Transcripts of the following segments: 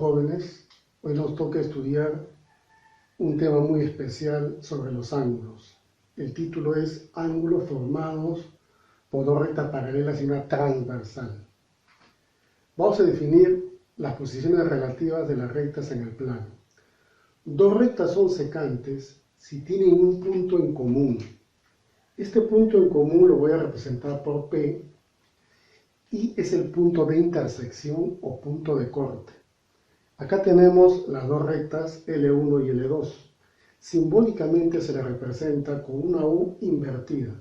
jóvenes, hoy nos toca estudiar un tema muy especial sobre los ángulos. El título es Ángulos formados por dos rectas paralelas y una transversal. Vamos a definir las posiciones relativas de las rectas en el plano. Dos rectas son secantes si tienen un punto en común. Este punto en común lo voy a representar por P y es el punto de intersección o punto de corte. Acá tenemos las dos rectas L1 y L2. Simbólicamente se le representa con una U invertida.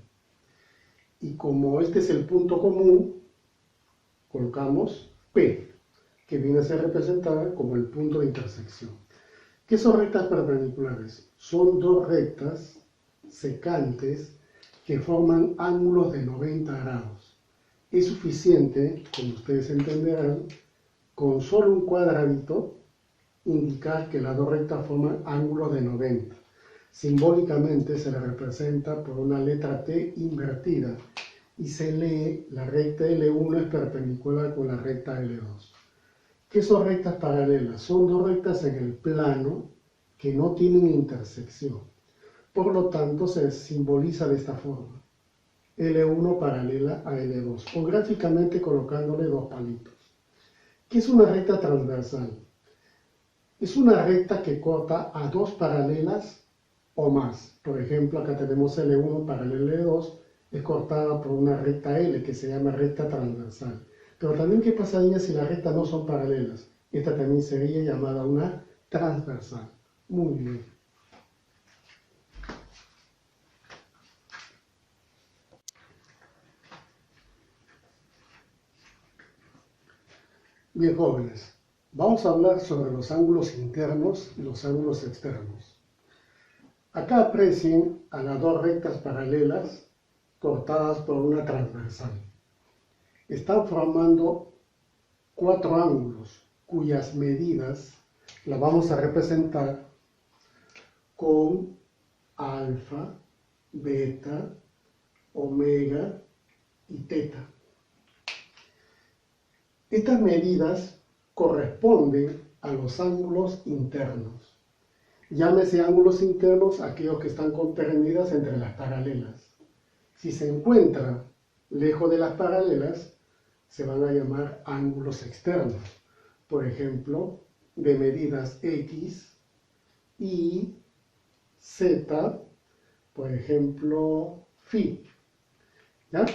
Y como este es el punto común, colocamos P, que viene a ser representada como el punto de intersección. ¿Qué son rectas perpendiculares? Son dos rectas secantes que forman ángulos de 90 grados. Es suficiente, como ustedes entenderán, con solo un cuadradito, indicar que las dos rectas forman ángulos de 90. Simbólicamente se le representa por una letra T invertida y se lee la recta L1 es perpendicular con la recta L2. ¿Qué son rectas paralelas? Son dos rectas en el plano que no tienen intersección. Por lo tanto, se simboliza de esta forma. L1 paralela a L2, o gráficamente colocándole dos palitos. ¿Qué es una recta transversal? Es una recta que corta a dos paralelas o más. Por ejemplo, acá tenemos L1 paralela a L2, es cortada por una recta L que se llama recta transversal. Pero también, ¿qué pasaría si las rectas no son paralelas? Esta también sería llamada una transversal. Muy bien. Bien, jóvenes, vamos a hablar sobre los ángulos internos y los ángulos externos. Acá aprecien a las dos rectas paralelas cortadas por una transversal. Están formando cuatro ángulos cuyas medidas las vamos a representar con alfa, beta, omega y teta. Estas medidas corresponden a los ángulos internos. Llámese ángulos internos aquellos que están comprendidas entre las paralelas. Si se encuentran lejos de las paralelas, se van a llamar ángulos externos. Por ejemplo, de medidas X, Y, Z, por ejemplo, Phi. ¿Ya?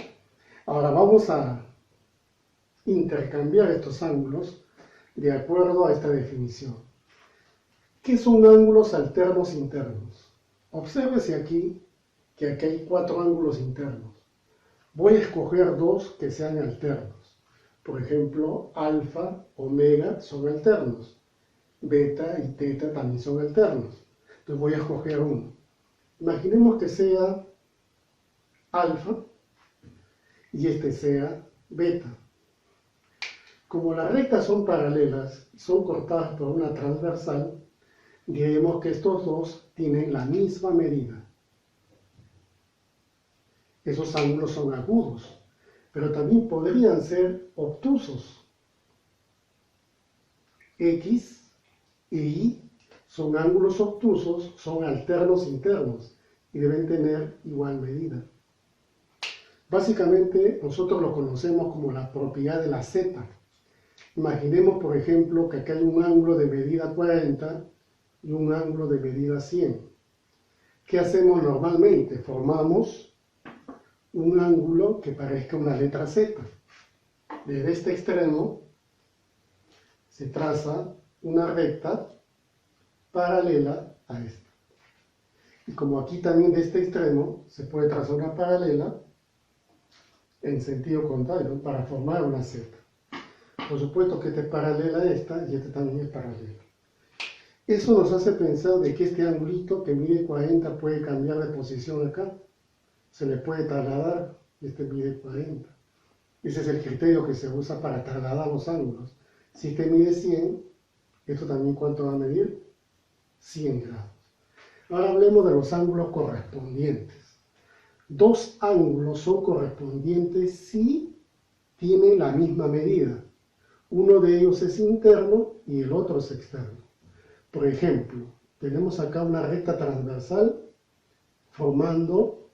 Ahora vamos a intercambiar estos ángulos de acuerdo a esta definición. ¿Qué son ángulos alternos internos? Obsérvese aquí que aquí hay cuatro ángulos internos. Voy a escoger dos que sean alternos. Por ejemplo, alfa, omega son alternos. Beta y teta también son alternos. Entonces voy a escoger uno. Imaginemos que sea alfa y este sea beta. Como las rectas son paralelas y son cortadas por una transversal, diremos que estos dos tienen la misma medida. Esos ángulos son agudos, pero también podrían ser obtusos. X e Y son ángulos obtusos, son alternos internos y deben tener igual medida. Básicamente nosotros lo conocemos como la propiedad de la Z. Imaginemos, por ejemplo, que acá hay un ángulo de medida 40 y un ángulo de medida 100. ¿Qué hacemos normalmente? Formamos un ángulo que parezca una letra Z. Desde este extremo se traza una recta paralela a esta. Y como aquí también de este extremo se puede trazar una paralela en sentido contrario para formar una Z. Por supuesto que esta es paralela a esta y esta también es paralela. Eso nos hace pensar de que este angulito que mide 40 puede cambiar de posición acá. Se le puede trasladar, este mide 40. Ese es el criterio que se usa para trasladar los ángulos. Si este mide 100, esto también ¿cuánto va a medir? 100 grados. Ahora hablemos de los ángulos correspondientes. Dos ángulos son correspondientes si tienen la misma medida. Uno de ellos es interno y el otro es externo. Por ejemplo, tenemos acá una recta transversal formando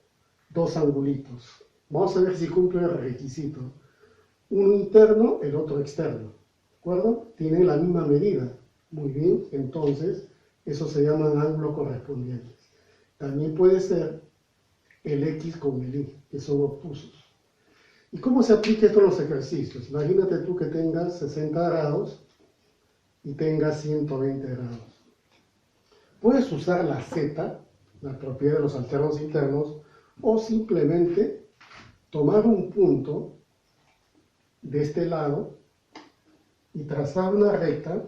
dos angulitos. Vamos a ver si cumple el requisito. Uno interno, el otro externo. ¿De acuerdo? Tienen la misma medida. Muy bien, entonces, eso se llaman ángulos correspondientes. También puede ser el X con el Y, que son obtusos. ¿Y cómo se aplica esto en los ejercicios? Imagínate tú que tengas 60 grados y tengas 120 grados. Puedes usar la Z, la propiedad de los alternos internos, o simplemente tomar un punto de este lado y trazar una recta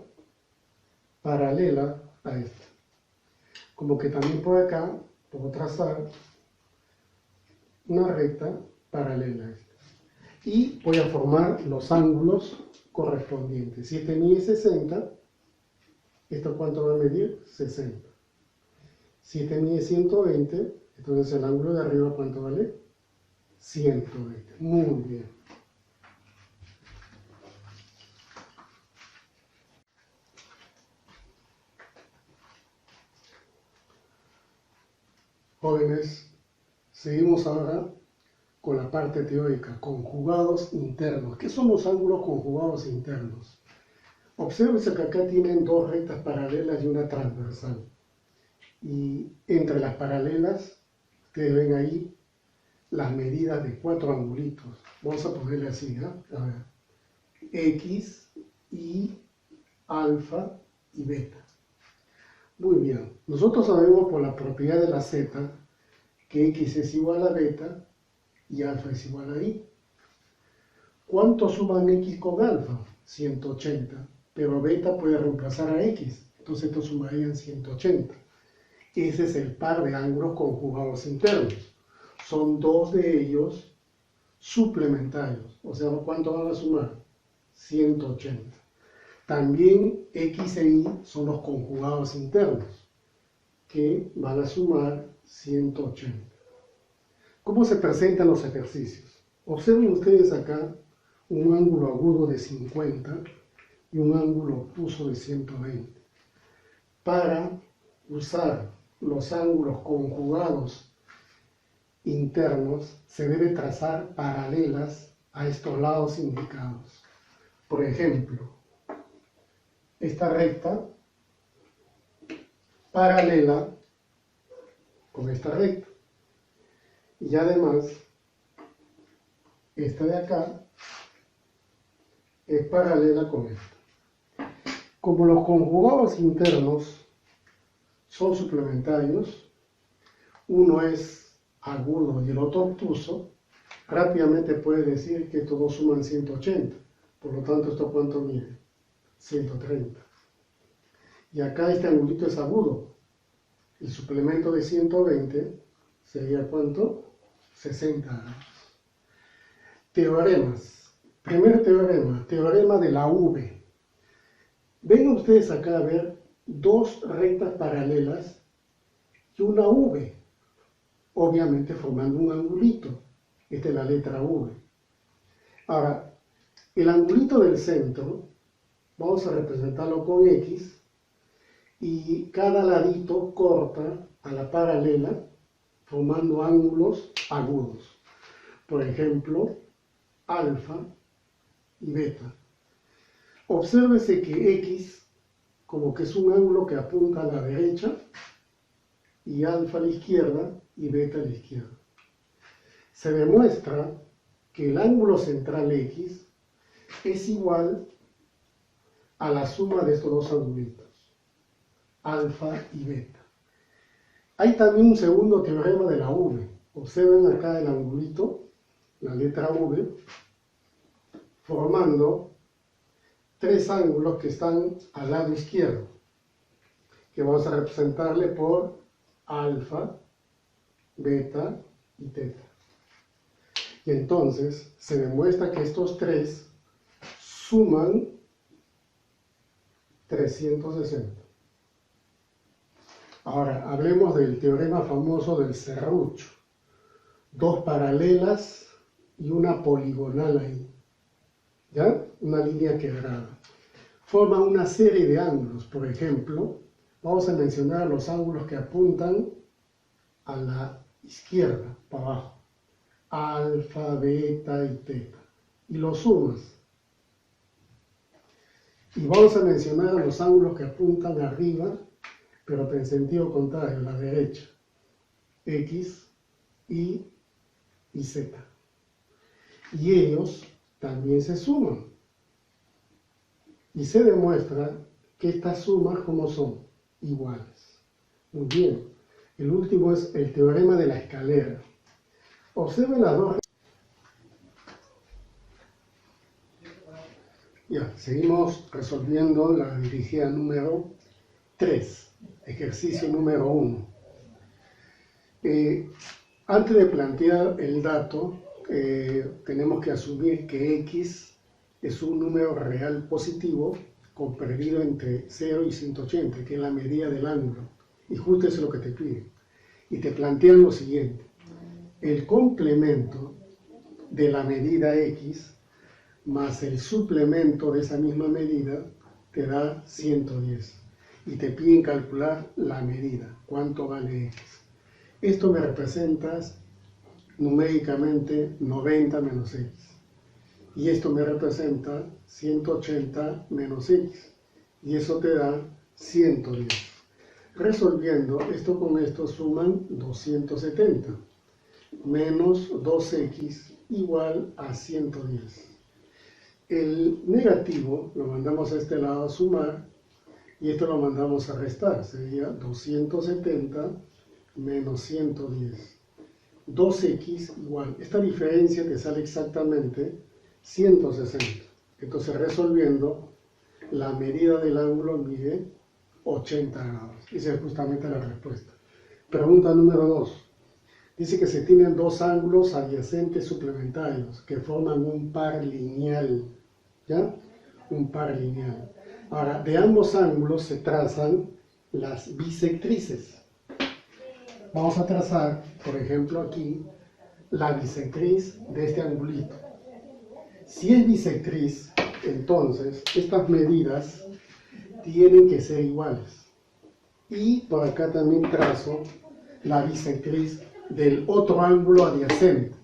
paralela a esta. Como que también por acá puedo trazar una recta paralela a esta. Y voy a formar los ángulos correspondientes. Si este mide 60, ¿esto cuánto va a medir? 60. Si este mide 120, entonces el ángulo de arriba ¿cuánto vale? 120. Muy bien. Jóvenes, seguimos ahora con la parte teórica, conjugados internos. ¿Qué son los ángulos conjugados internos? Obsérvense que acá tienen dos rectas paralelas y una transversal. Y entre las paralelas, ustedes ven ahí las medidas de cuatro angulitos. Vamos a ponerle así, ¿eh? A ver. X, Y, alfa y beta. Muy bien. Nosotros sabemos por la propiedad de la Z que X es igual a beta y alfa es igual a Y. ¿Cuánto suman X con alfa? 180. Pero beta puede reemplazar a X. Entonces esto sumaría en 180. Ese es el par de ángulos conjugados internos. Son dos de ellos suplementarios. O sea, ¿cuánto van a sumar? 180. También X e Y son los conjugados internos, que van a sumar 180. ¿Cómo se presentan los ejercicios? Observen ustedes acá un ángulo agudo de 50 y un ángulo obtuso de 120. Para usar los ángulos conjugados internos, se debe trazar paralelas a estos lados indicados. Por ejemplo, esta recta paralela con esta recta. Y además, esta de acá es paralela con esta. Como los conjugados internos son suplementarios, uno es agudo y el otro obtuso, rápidamente puedes decir que estos dos suman 180. Por lo tanto, ¿esto cuánto mide? 130. Y acá este angulito es agudo. El suplemento de 120 sería ¿cuánto? 60 grados. Teoremas. Primer teorema, teorema de la V. Vengan ustedes acá a ver dos rectas paralelas y una V, obviamente formando un angulito. Esta es la letra V. Ahora, el angulito del centro, vamos a representarlo con X, y cada ladito corta a la paralela, formando ángulos agudos. Por ejemplo, alfa y beta. Obsérvese que X como que es un ángulo que apunta a la derecha, y alfa a la izquierda y beta a la izquierda. Se demuestra que el ángulo central X es igual a la suma de estos dos angulitos, alfa y beta. Hay también un segundo teorema de la V. Observen acá el angulito, la letra V, formando tres ángulos que están al lado izquierdo, que vamos a representarle por alfa, beta y teta. Y entonces se demuestra que estos tres suman 360. Ahora, hablemos del teorema famoso del serrucho. Dos paralelas y una poligonal ahí. ¿Ya? Una línea quebrada. forman una serie de ángulos. Por ejemplo, vamos a mencionar los ángulos que apuntan a la izquierda, para abajo. Alfa, beta y teta. Y los sumas. Y vamos a mencionar los ángulos que apuntan arriba, pero en sentido contrario, a la derecha. X, Y y Z. Y ellos también se suman. Y se demuestra que estas sumas, ¿cómo son? Iguales. Muy bien. El último es el teorema de la escalera. Observen las dos. Ya, seguimos resolviendo la dirigida número 3, ejercicio número 1. Antes de plantear el dato, tenemos que asumir que X es un número real positivo comprendido entre 0 y 180, que es la medida del ángulo. Y justo eso es lo que te piden. Y te plantean lo siguiente. El complemento de la medida X más el suplemento de esa misma medida te da 110. Y te piden calcular la medida, cuánto vale X. Esto me representa numéricamente 90 menos X. Y esto me representa 180 menos X. Y eso te da 110. Resolviendo, esto con esto suman 270. Menos 2X igual a 110. El negativo lo mandamos a este lado a sumar y esto lo mandamos a restar. Sería 270 menos 110. 2x igual. Esta diferencia te sale exactamente 160. Entonces resolviendo, la medida del ángulo mide 80 grados. Esa es justamente la respuesta. Pregunta número 2. Dice que se tienen dos ángulos adyacentes suplementarios que forman un par lineal. ¿Ya? Un par lineal. Ahora, de ambos ángulos se trazan las bisectrices. Vamos a trazar, por ejemplo, aquí, la bisectriz de este angulito. Si es bisectriz, entonces, estas medidas tienen que ser iguales. Y por acá también trazo la bisectriz del otro ángulo adyacente.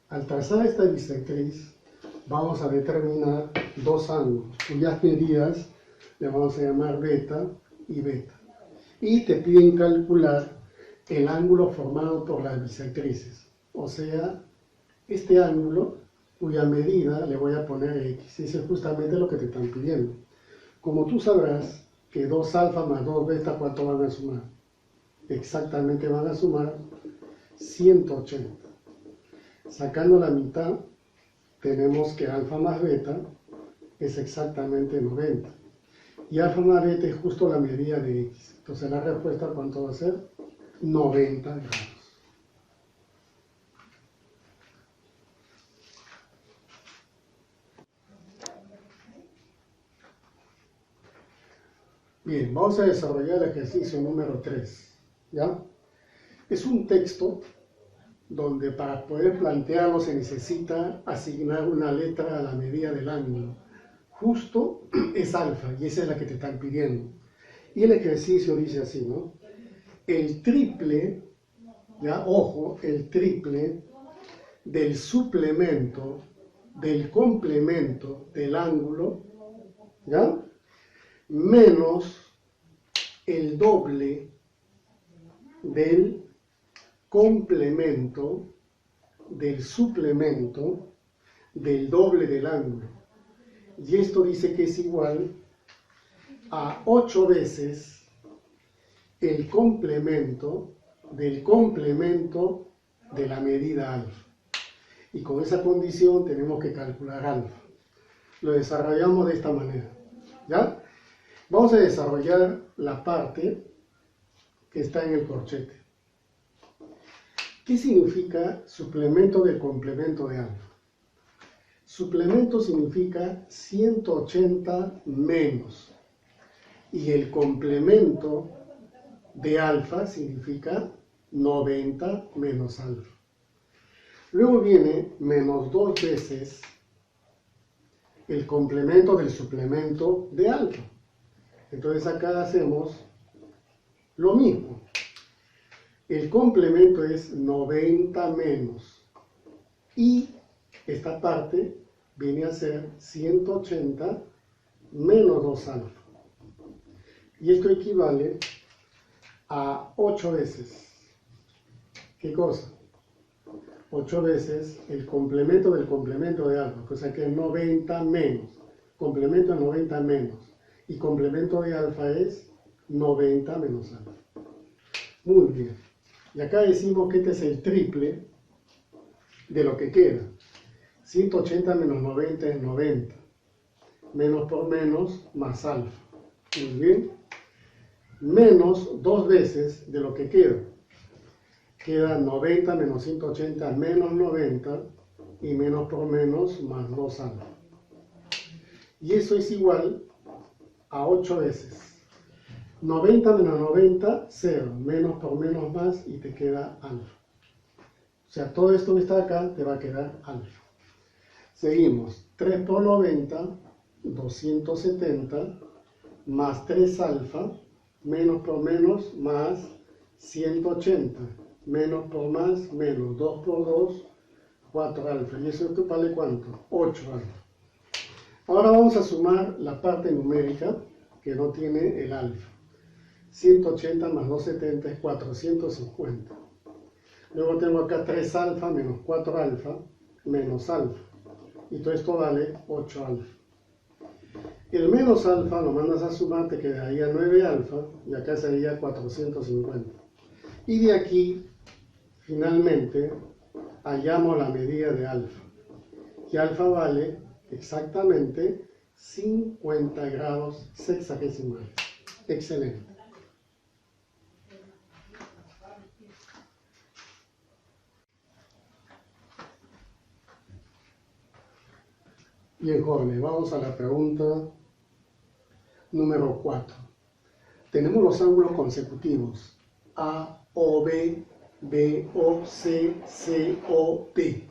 Al trazar esta bisectriz, vamos a determinar dos ángulos, cuyas medidas le vamos a llamar beta y beta. Y te piden calcular el ángulo formado por las bisectrices. O sea, este ángulo, cuya medida le voy a poner X. Eso es justamente lo que te están pidiendo. Como tú sabrás que 2 alfa más 2 beta, ¿cuánto van a sumar? Exactamente van a sumar 180. Sacando la mitad, tenemos que alfa más beta es exactamente 90. Y alfa más beta es justo la medida de X. Entonces la respuesta, ¿cuánto va a ser? 90 grados. Bien, vamos a desarrollar el ejercicio número 3. ¿Ya? Es un texto donde para poder plantearlo se necesita asignar una letra a la medida del ángulo. Justo es alfa, y esa es la que te están pidiendo. Y el ejercicio dice así, ¿no? El triple, ya, ojo, el triple del suplemento, del complemento del ángulo, ¿ya? Menos el doble del complemento del suplemento del doble del ángulo. Y esto dice que es igual a 8 veces el complemento de la medida alfa. Y con esa condición tenemos que calcular alfa. Lo desarrollamos de esta manera. ¿Ya? Vamos a desarrollar la parte que está en el corchete. ¿Qué significa suplemento del complemento de alfa? Suplemento significa 180 menos. Y el complemento de alfa significa 90 menos alfa. Luego viene menos 2 veces el complemento del suplemento de alfa. Entonces acá hacemos lo mismo. El complemento es 90 menos. Y esta parte viene a ser 180 menos 2 alfa. Y esto equivale a 8 veces. ¿Qué cosa? 8 veces el complemento del complemento de alfa, cosa que es 90 menos. Complemento es 90 menos. Y complemento de alfa es 90 menos alfa. Muy bien. Y acá decimos que este es el triple de lo que queda. 180 menos 90 es 90. Menos por menos más alfa. Muy bien. Menos 2 veces de lo que queda. Queda 90 menos 180 menos 90 y menos por menos más 2 alfa. Y eso es igual a 8 veces. 90 menos 90, 0. Menos por menos más y te queda alfa. O sea, todo esto que está acá te va a quedar alfa. Seguimos. 3 por 90, 270, más 3 alfa, menos por menos, más 180. Menos por más, menos 2 por 2, 4 alfa. ¿Y eso vale cuánto? 8 alfa. Ahora vamos a sumar la parte numérica que no tiene el alfa. 180 más 270 es 450. Luego tengo acá 3 alfa menos 4 alfa menos alfa. Y todo esto vale 8 alfa. El menos alfa lo mandas a sumar, te quedaría 9 alfa y acá sería 450. Y de aquí, finalmente, hallamos la medida de alfa. Y alfa vale exactamente 50 grados sexagesimales. Excelente. Bien, jóvenes, vamos a la pregunta número 4. Tenemos los ángulos consecutivos A, O, B, B, O, C, C, O, D,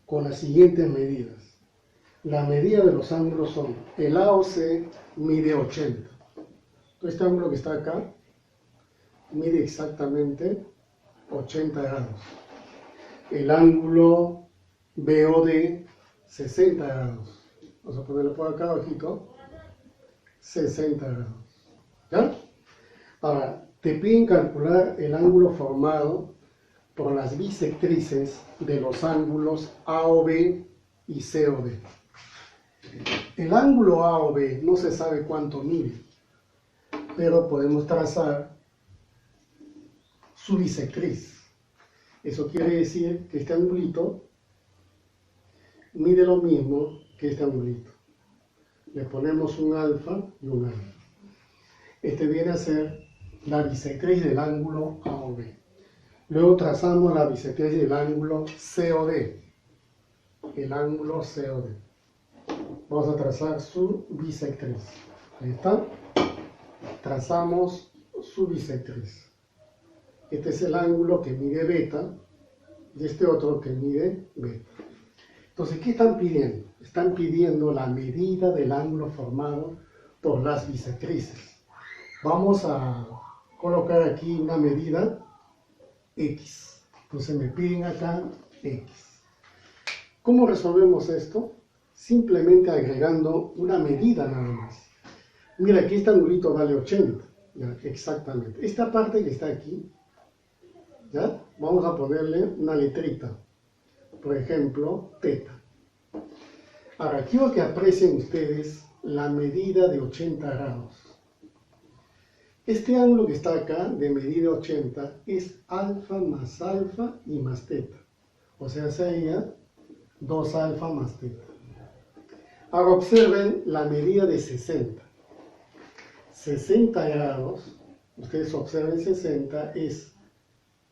con las siguientes medidas. La medida de los ángulos son, el AOC mide 80. Este ángulo que está acá mide exactamente 80 grados. El ángulo BOD, 60 grados. Vamos a ponerlo por acá abajito. 60 grados. ¿Ya? Ahora, te piden calcular el ángulo formado por las bisectrices de los ángulos AOB y COD. El ángulo AOB no se sabe cuánto mide, pero podemos trazar su bisectriz. Eso quiere decir que este angulito mide lo mismo que este angulito. Le ponemos un alfa y un alfa. Este viene a ser la bisectriz del ángulo AOB. Luego trazamos la bisectriz del ángulo COD. El ángulo COD. Vamos a trazar su bisectriz. Ahí está. Trazamos su bisectriz. Este es el ángulo que mide beta y este otro que mide beta. Entonces, ¿qué están pidiendo? Están pidiendo la medida del ángulo formado por las bisectrices. Vamos a colocar aquí una medida X. Entonces me piden acá X. ¿Cómo resolvemos esto? Simplemente agregando una medida nada más. Mira, aquí este angulito vale 80. Ya, exactamente. Esta parte que está aquí, ¿ya? Vamos a ponerle una letrita. Por ejemplo, teta. Ahora, quiero que aprecien ustedes la medida de 80 grados. Este ángulo que está acá, de medida 80, es alfa más alfa y más teta. O sea, sería 2 alfa más teta. Ahora observen la medida de 60. 60 grados, ustedes observen 60, es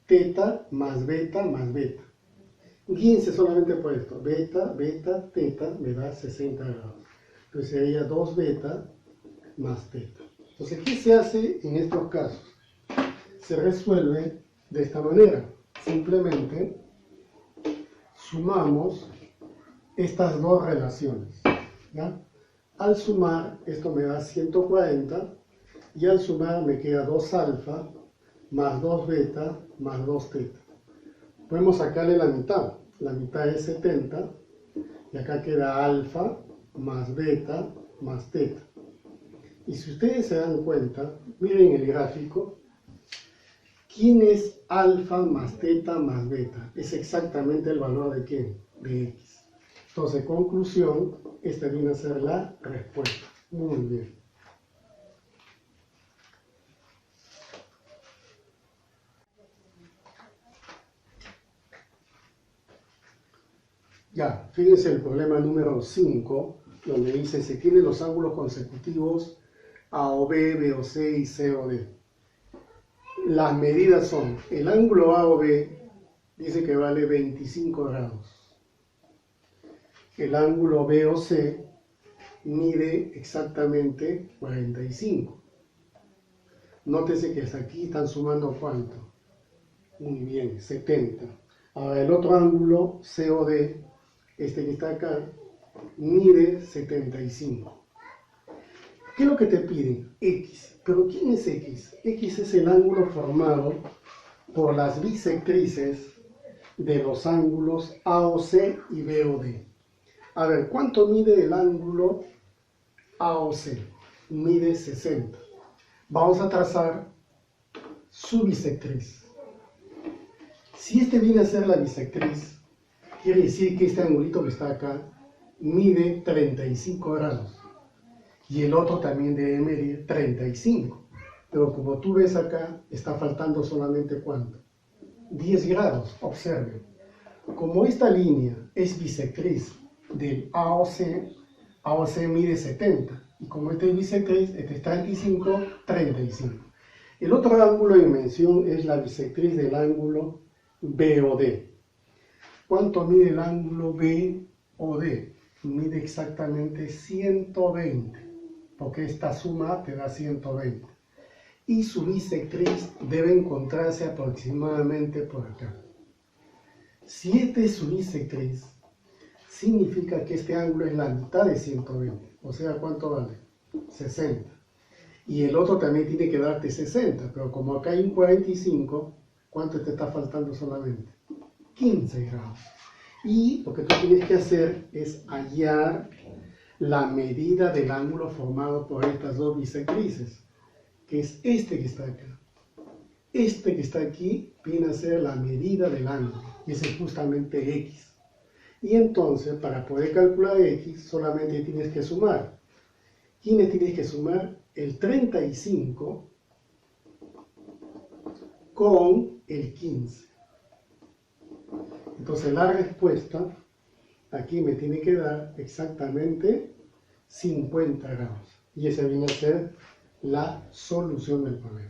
teta más beta más beta. Guíense solamente por esto. Beta, beta, teta me da 60 grados. Entonces sería 2 beta más teta. Entonces, ¿qué se hace en estos casos? Se resuelve de esta manera. Simplemente sumamos estas dos relaciones. ¿ya? Al sumar, esto me da 140, y al sumar me queda 2 alfa más 2 beta más 2 teta. Podemos sacarle la mitad es 70, y acá queda alfa más beta más teta. Y si ustedes se dan cuenta, miren el gráfico, ¿quién es alfa más teta más beta? Es exactamente el valor de ¿quién? De x. Entonces, conclusión, esta viene a ser la respuesta. Muy bien. Ya, fíjense el problema número 5, donde dice, se tienen los ángulos consecutivos A o B, B o C y C o D. Las medidas son, el ángulo A o B dice que vale 25 grados. El ángulo B o C mide exactamente 45. Nótese que hasta aquí están sumando ¿cuánto? Muy bien, 70. Ahora el otro ángulo, C o D, este que está acá, mide 75. ¿Qué es lo que te piden? X. ¿Pero quién es X? X es el ángulo formado por las bisectrices de los ángulos A o C y B o D. A ver, ¿cuánto mide el ángulo A o C? Mide 60. Vamos a trazar su bisectriz. Si este viene a ser la bisectriz, quiere decir que este angulito que está acá mide 35 grados. Y el otro también debe medir 35. Pero como tú ves acá, está faltando solamente ¿cuánto? 10 grados, observen. Como esta línea es bisectriz del A o C mide 70. Y como este es bisectriz, este es 35, 35. El otro ángulo de dimensión es la bisectriz del ángulo B o D. ¿Cuánto mide el ángulo B o D? Mide exactamente 120, porque esta suma te da 120. Y su bisectriz debe encontrarse aproximadamente por acá. Si este es su bisectriz, significa que este ángulo es la mitad de 120. O sea, ¿cuánto vale? 60. Y el otro también tiene que darte 60, pero como acá hay un 45, ¿cuánto te está faltando solamente? 15 grados. Y lo que tú tienes que hacer es hallar la medida del ángulo formado por estas dos bisectrices, que es este que está acá. Este que está aquí viene a ser la medida del ángulo, y ese es justamente x. Y entonces, para poder calcular x, solamente tienes que sumar. ¿Quiénes tienes que sumar? El 35 con el 15. Entonces la respuesta aquí me tiene que dar exactamente 50 grados. Y esa viene a ser la solución del problema.